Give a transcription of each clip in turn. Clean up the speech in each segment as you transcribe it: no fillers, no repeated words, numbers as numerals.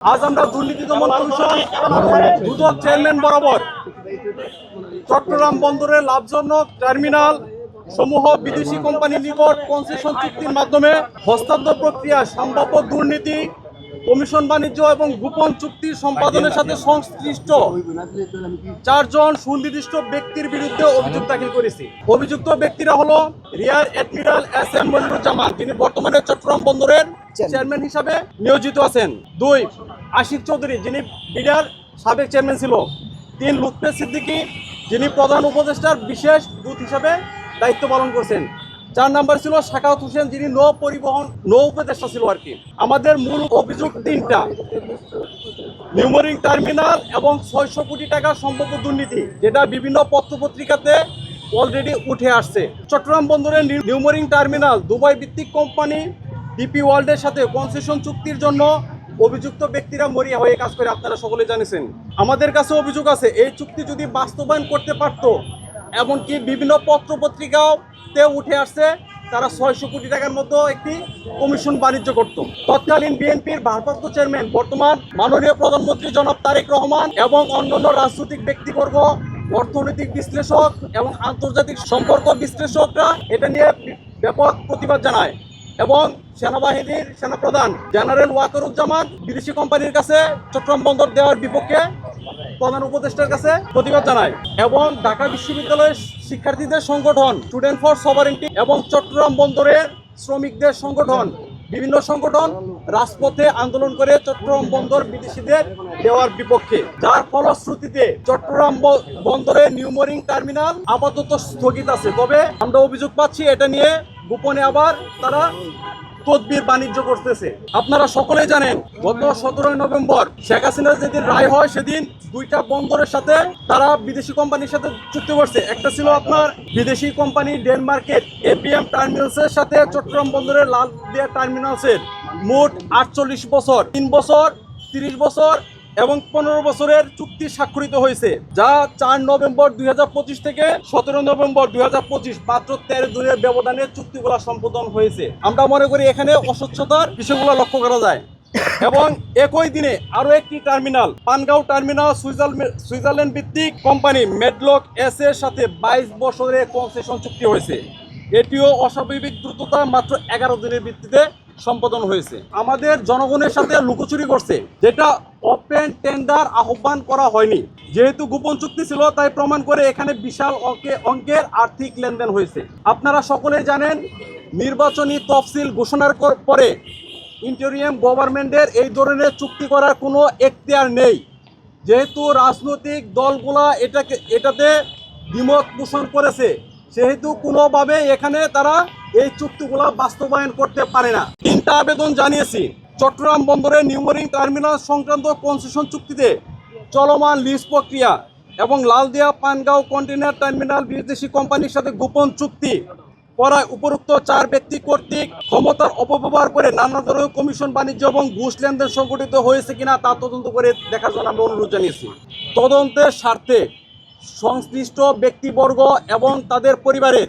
আজ আমরা দুর্নীতি দমন কমিশন দুদক চেয়ারম্যান বরাবর চট্টগ্রাম বন্দরের লাভজনক টার্মিনাল সমূহ বিদেশি কোম্পানির নিকট কনসেশন চুক্তির মাধ্যমে হস্তান্তর প্রক্রিয়া সম্ভাব্য দুর্নীতি কমিশন বাণিজ্য এবং গোপন চুক্তি সম্পাদনের সাথে সংশ্লিষ্ট 4 জন সুনির্দিষ্ট ব্যক্তির বিরুদ্ধে অভিযোগ দাখিল করেছি। অভিযুক্ত ব্যক্তিরা হলো rear admiral S M Moniruzzaman, যিনি বর্তমানে চট্টগ্রাম বন্দরের চেয়ারম্যান হিসাবে নিয়োজিত আছেন। 2 আশিক চৌধুরী, যিনি বিডার সাবেক চেয়ারম্যান ছিল। 3 লুৎফে সিদ্দিকী, যিনি প্রধান উপদেষ্টার বিশেষ দূত হিসাবে দায়িত্ব পালন করছেন। 4 নম্বর ছিল শাখাওয়াত হোসেন, যিনি নৌ উপদেষ্টা ছিল আর কি। আমাদের মূল অভিযোগ 3টা: নিউমোরিং টার্মিনাল এবং 600 কোটি টাকা সম্ভাব্য দুর্নীতি, যেটা বিভিন্ন পত্রপত্রিকাতে অলরেডি উঠে আসছে। চট্টগ্রাম বন্দরের নিউমোরিং টার্মিনাল দুবাই ভিত্তিক কোম্পানি ডিপি ওয়ার্ল্ডের সাথে কনসেশন চুক্তির জন্য অভিযুক্ত ব্যক্তিরা মরিয়া হয়ে কাজ করে, আপনারা সকলে জানেন। আমাদের কাছে অভিযোগ আছে, এই চুক্তি যদি বাস্তবায়ন করতে পারত, এমনকি বিভিন্ন পত্রপত্রিকাতে উঠে আসছে, তারা 600 কোটি টাকার মতো একটি কমিশন বাণিজ্য করত। তৎকালীন বিএনপির ভারপ্রাপ্ত চেয়ারম্যান বর্তমান মাননীয় প্রধানমন্ত্রী জনাব তারেক রহমান এবং অন্যান্য রাজনৈতিক ব্যক্তিবর্গ, অর্থনৈতিক বিশ্লেষক এবং আন্তর্জাতিক সম্পর্ক বিশ্লেষকরা এটা নিয়ে ব্যাপক প্রতিবাদ জানায় এবং সেনাবাহিনীর সেনাপ্রধান জেনারেল ওয়াকারুজ্জামান বিদেশি কোম্পানির কাছে চট্টগ্রাম বন্দর দেওয়ার বিপক্ষে প্রধান উপদেষ্টার কাছে প্রতিবাদ জানায় এবং ঢাকা বিশ্ববিদ্যালয়ের শিক্ষার্থীদের সংগঠন স্টুডেন্ট ফর সভারেন্টি এবং চট্টগ্রাম বন্দরের শ্রমিকদের সংগঠন, বিভিন্ন সংগঠন রাজপথে আন্দোলন করে চট্টগ্রাম বন্দর বিদেশিদের দেওয়ার বিপক্ষে, যার ফলশ্রুতিতে চট্টগ্রাম বন্দরে নিউমোরিং টার্মিনাল আপাতত স্থগিত আছে। তবে আমরা অভিযোগ পাচ্ছি এটা নিয়ে গোপনে আবার তারা তদবির বাণিজ্য করতেছে। আপনারা সকলেই জানেন, গত 17 নভেম্বর শেখ হাসিনার যেদিন রায় হয়, সেদিন 2টা বন্দরের সাথে তারা বিদেশি কোম্পানির সাথে চুক্তি করছে। একটা ছিল আপনার বিদেশি কোম্পানি ডেনমার্কের এপিএম টার্মিনালসের সাথে চট্টগ্রাম বন্দরের লালদিয়া টার্মিনালসের মোট 48 বছর, 3 বছর, 30 বছর এবং 15 বছরের চুক্তি স্বাক্ষরিত হয়েছে, যা 4 নভেম্বর 2025 থেকে 17 নভেম্বর 2025 মাত্র 13 দিনের ব্যবধানে চুক্তিগুলো সম্পাদন হয়েছে। আমরা মনে করি এখানে অস্বচ্ছতার বিষয়গুলো লক্ষ্য করা যায়। এবং একই দিনে আরো একটি টার্মিনাল, পানগাঁও টার্মিনাল, সুইজারল্যান্ড ভিত্তিক কোম্পানি মেডলক এস এর সাথে 22 বছরের কনসেশন চুক্তি হয়েছে। এটিও অস্বাভাবিক দ্রুততা মাত্র 11 দিনের ভিত্তিতে সম্পাদন হয়েছে। আমাদের জনগণের সাথে লুকোচুরি করছে, যেটা ওপেন টেন্ডার আহ্বান করা হয়নি। যেহেতু গোপন চুক্তি ছিল, তাই প্রমাণ করে এখানে বিশাল অঙ্কের আর্থিক লেনদেন হয়েছে। আপনারা সকলেই জানেন, নির্বাচনী তফসিল ঘোষণার পরে ইন্টেরিয়াম গভর্নমেন্টের এই ধরনের চুক্তি করার কোনো এখতিয়ার নেই। যেহেতু রাজনৈতিক দলগুলা এটাতে দ্বিমত পোষণ করেছে, সেহেতু কোনোভাবে এখানে তারা এই চুক্তিগুলো বাস্তবায়ন করতে পারে না। 3টা আবেদন জানিয়েছি। চট্টগ্রাম বন্দরের নিউমোরিং টার্মিনাল সংক্রান্ত কনসেশন চুক্তিতে চলমান লিজ প্রক্রিয়া এবং লালদিয়া পানগাঁও কন্টেইনার টার্মিনাল বিদেশি কোম্পানির সাথে গোপন চুক্তি করায় উপরোক্ত 4 ব্যক্তি কর্তৃক ক্ষমতার অপব্যবহার করে নানা ধরনের কমিশন বাণিজ্য এবং ঘুষ লেনদেন সংঘটিত হয়েছে কিনা তা তদন্ত করে দেখার জন্য আমরা অনুরোধ জানিয়েছি। তদন্তের স্বার্থে সংশ্লিষ্ট ব্যক্তিবর্গ এবং তাদের পরিবারের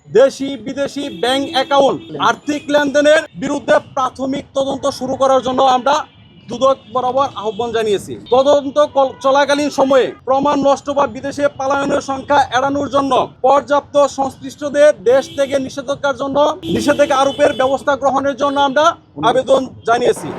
দেশি বিদেশি ব্যাংক অ্যাকাউন্ট আর্থিক লেনদেনের বিরুদ্ধে প্রাথমিক তদন্ত শুরু করার জন্য আমরা দুদক বরাবর আহ্বান জানিয়েছি। তদন্ত চলাকালীন সময়ে প্রমাণ নষ্ট বা বিদেশে পলায়নের সংখ্যা এড়ানোর জন্য পর্যাপ্ত সংশ্লিষ্টদের দেশ থেকে নিষেধাজ্ঞা আরোপের ব্যবস্থা গ্রহণের জন্য আমরা আবেদন জানিয়েছি।